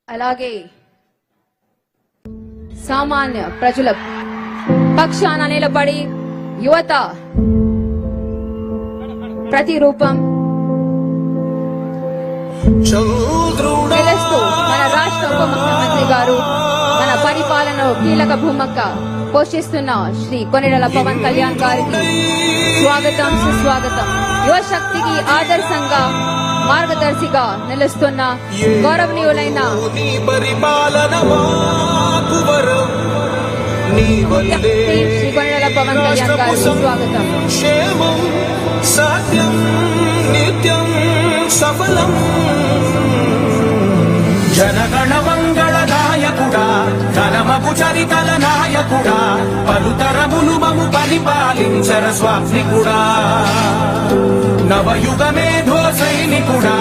అలాగే సామాన్య ప్రజల పక్షాన నిలబడి యువత ప్రతిరూపం తెలుస్తూ మన రాష్ట్ర ఉప ముఖ్యమంత్రి గారు మన పరిపాలనలో కీలక భూమిక పోషిస్తున్న శ్రీ కొనిడెల పవన్ కళ్యాణ్ గారికి స్వాగతం సుస్వాగతం. యువశక్తికి ఆదర్శంగా మార్గదర్శిగా నిలుస్తున్న గౌరవనీయులైన శ్రీ కొనిడెల పవన్ కళ్యాణ్ గారికి స్వాగతం. సత్యం నిత్యం సఫలం జనగణ మంగళ నాయకుడా ఘనమగు చరితల నాయకుడా పలుతరములు మము పరిపాలించర స్వామికుడా నవయుగ మేధో సైనికుడా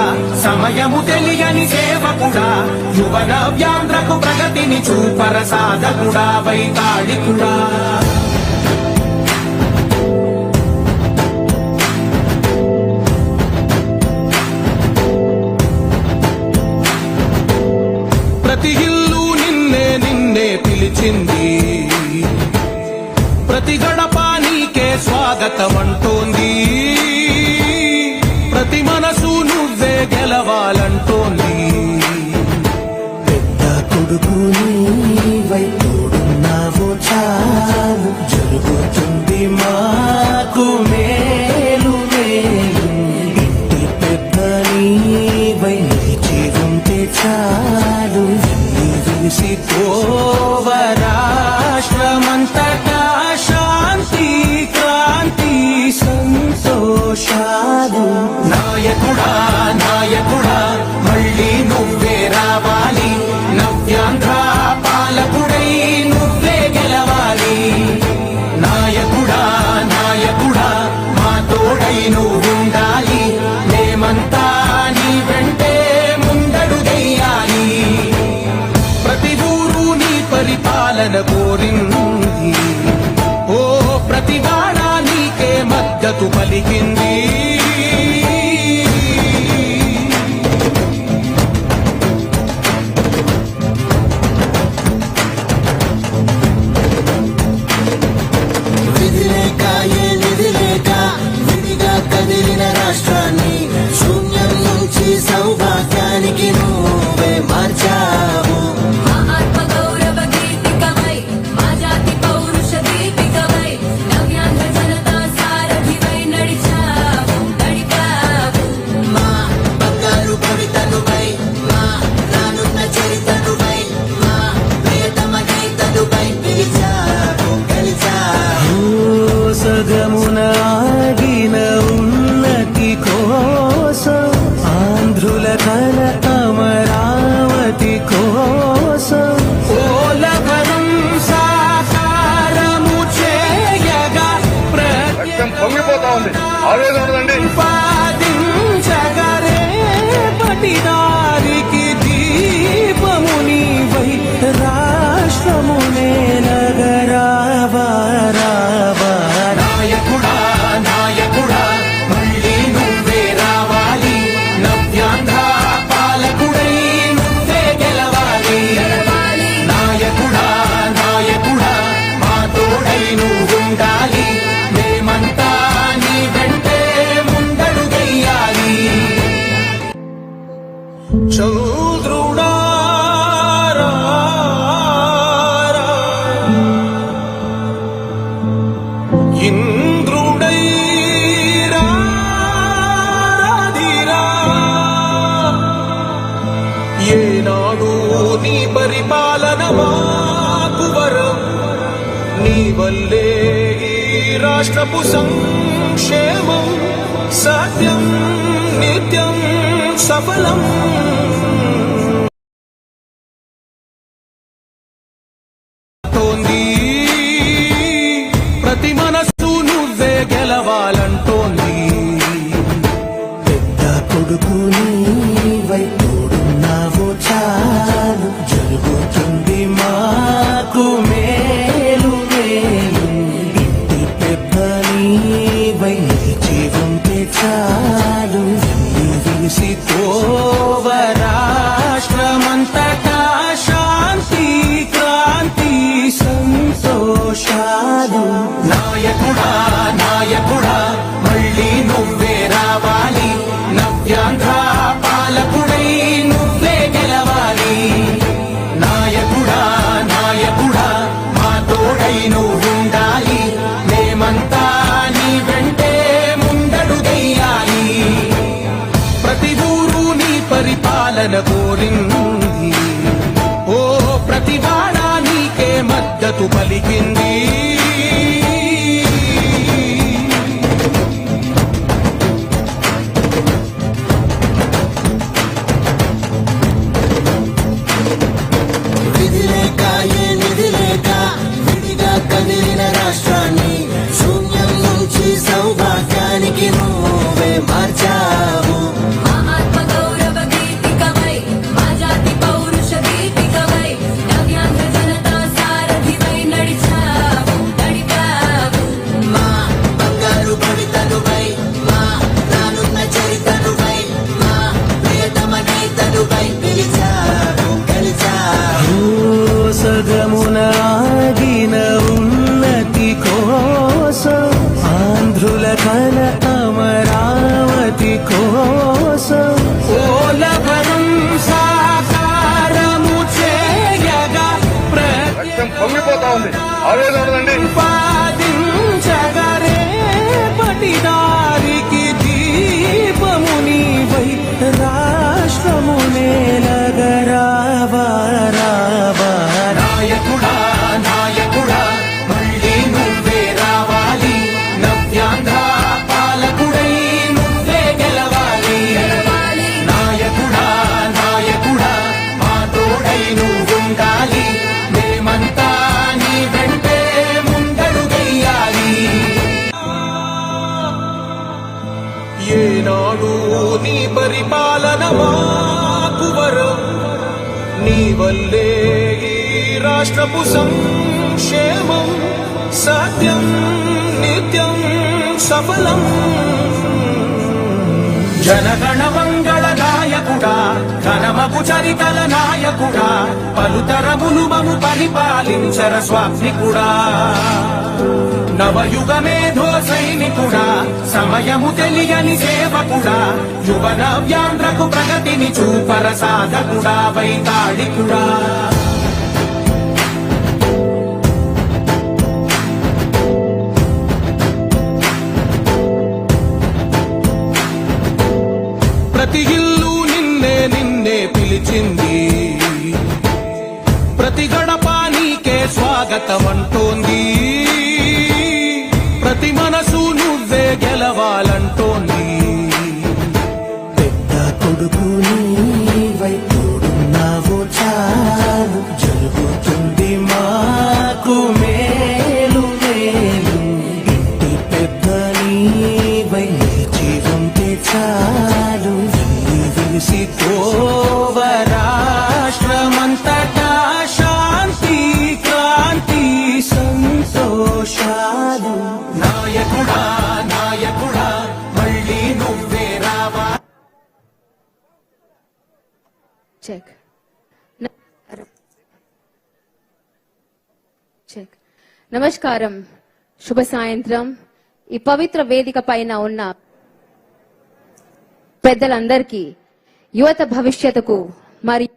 సమయము తెలియని సేవకుడా యువన వ్యాంధ్రకు ప్రగతిని చూపర సాధకుడా వైతాళికుడా ప్రతి ఇల్లు నిన్నే నిన్నే పిలిచింది ప్రతి గడప నీకే స్వాగతమంటోంది ప్రతి మనసు నువ్వే గెలవాలంటోంది పెద్ద కొడుకు నీవై తోడున్నావు చాలు జరుగుతుంది మాకు మేలు మేలు ఇంటి పెద్ద నీవై నిలిచి ఉంటే చాలు విసిపోవ రాష్ట్రమంతటా శాంతి క్రాంతి సంతోషాలు నాయకుడా నాయకుడా మళ్ళీ నువ్వే రావాలి నవ్యాంధ్ర పాలకుడై నువ్వే గెలవాలి నాయకుడా నాయకుడా మా తోడై నువ్వుండాలి మేమంతా నీ వెంటే ముందడుగెయ్యాలి ప్రతి ఊరు నీ పరిపాలన కోరింది ఓ ప్రతి వాడ నీకే మద్దతు పలికింది విధిలేక ఏ నిధిలేక విధిగా కదిలిన రాష్ట్రాన్ని శూన్యం నుంచి సౌభాగ్యానికి నువ్వే మార్చావు మా బంగారు కవితనువై మా రానున్న చరితనువై మా ప్రియతమ గీతనువై పిలిచావు గెలిచావు సగమున ఆగిన ఉన్నతి కోసం ఆంధ్రుల కల అమరావతి కోసం ఓలవరం సాకారము చేయగా పొంగిపోతా ఉంది ఆవేదన ఉండదండి. పాదించగరే పటిదారికి దీపము నీవై రాష్ట్రమునే నగరావా రావా నాయకుడా నాయకుడా మళ్ళీ నువ్వే రావాలి నవ్యాంధ్ర పాలకుడై నువ్వే గెలవాలి నాయకుడా నాయకుడా మా తోడై నువ్వుండాలి మేమంతా నీ వెంటే ముందడుగెయ్యాలి చంద్రుడా రా, రా. ఇంద్రుడై రాధిరా ఏనాడు నీ పరిపాలన మాకు వరం నీ వల్లే ఈ రాష్ట్రపు సంక్షేమం సత్యం నిత్యం సఫలం ప్రతి మనసు నువ్వే గెలవాలంటోంది పెద్ద కొడుకు నీవై తోడున్నావు చాలు జరుగుతుంది మాకు మేలు మేలు ఇంటి పెద్ద నీవై నిలిచి ఉంటే చాలు విసిపోవ కోరింది. ఓ ప్రతివాడా నీకే మద్దతు పలికింది. విధిలేక ఏ నిధిలేక విడిగా కదిలిన రాష్ట్రాన్ని శూన్యం నుంచి సౌభాగ్యానికి నువ్వే మార్చావు. మా ఆత్మ గౌరవ గీతికవై, మా జాతి పౌరుష గీతికవై, నవ్యాంధ్ర జనతా సారథివై నడిచావు. మా బంగారు భవితనువై, మా రానున్న చరితనువై, మా ప్రియతమ నేతనువై పిలిచావు, గెలిచావు. సగమున ఆగిన ఉన్నతి కోసం, ఆంధ్రుల కల అమరావతి కోసం, ఓలభరం సాకారము చేయగా రక్తం పొంగిపోతా ఉంది ఆవేదన ఉండదండి. ప్రతిపాదించగరే పటిదారికి దీపము నీవై రాష్ట్రము నేలగరావా రావా. నాయకుడా నాయకుడా మళ్ళీ నువ్వే రావాలి. నవ్యాంధ్ర పాలకుడై నువ్వే గెలవాలి. నాయకుడా నాయకుడా మా తోడై నువ్వుండాలి. మేమంతా నీ వెంటే ముందడుగెయ్యాలి. ఏనాడు నీ పరిపాలన మాకు వరం. నీ వల్లే ఈ రాష్ట్రపు సంక్షేమం సత్యం నిత్యం సఫలం. జనగణ మంగళ నాయకుడా, ఘనమగు చరితల నాయకుడా, పలుతరములు మము పరిపాలించర స్వామికుడా. నవయుగ మేధో సైనికుడా, సమయము తెలియని సేవకుడా, యువ నవ్యాంధ్రకు ప్రగతిని చూపర సాధకుడా, వైతాళికుడా. ప్రతి ఇల్లు నిన్నే నిన్నే పిలిచింది. ప్రతి గడప నీకే స్వాగతమంటోంది. ప్రతి మనసు నువ్వే గెలవాలంటోంది. పెద్ద కొడుకు నీవై తోడున్నావు చాలు, జరుగుతుంది మాకు మేలు మేలు. ఇంటి పెద్ద నీవై నిలిచి ఉంటే చాలు, విసి తోవ రాష్ట్రమంతటా శాంతి క్రాంతి సంతోషాలు. నాయకుడా నాయకుడా మళ్ళీ నువ్వే రావా. Check check. నమస్కారం, శుభ సాయంత్రం. ఈ పవిత్ర వేదిక పైన ఉన్న పెద్దలందరికీ, యువత భవిష్యత్తుకు మరియు